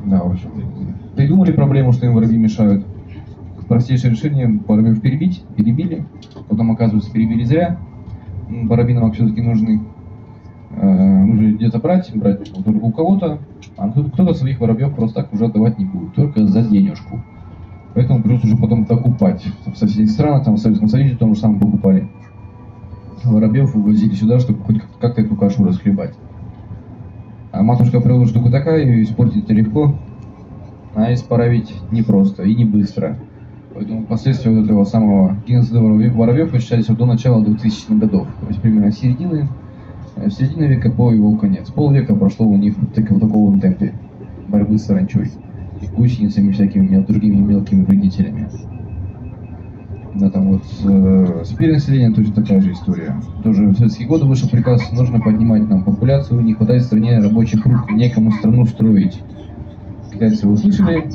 Да, в общем. Придумали проблему, что им воробьи мешают. Простейшее решение: воробьев перебили. Потом, оказывается, перебили зря. Воробьи нам все-таки нужны. Нужно где-то брать только у кого-то, а кто-то своих воробьев просто так уже отдавать не будет, только за денежку. Поэтому придется уже потом докупать. В соседних странах, там в Советском Союзе том же самое покупали. Воробьев вывозили сюда, чтобы хоть как-то эту кашу расхлебать. А матушка природа штука такая, ее испортить это легко, а исправить непросто и не быстро. Поэтому последствия вот этого самого геноцида воробьев ощущались до начала 2000-х годов, то есть примерно с середины века по его конец. Полвека прошло у них в таком темпе борьбы с саранчой и гусеницами, всякими другими мелкими вредителями. Да, там вот с перенаселением точно такая же история. Тоже в советские годы вышел приказ: нужно поднимать нам популяцию, не хватает в стране рабочих рук, некому страну строить. Китайцы услышали,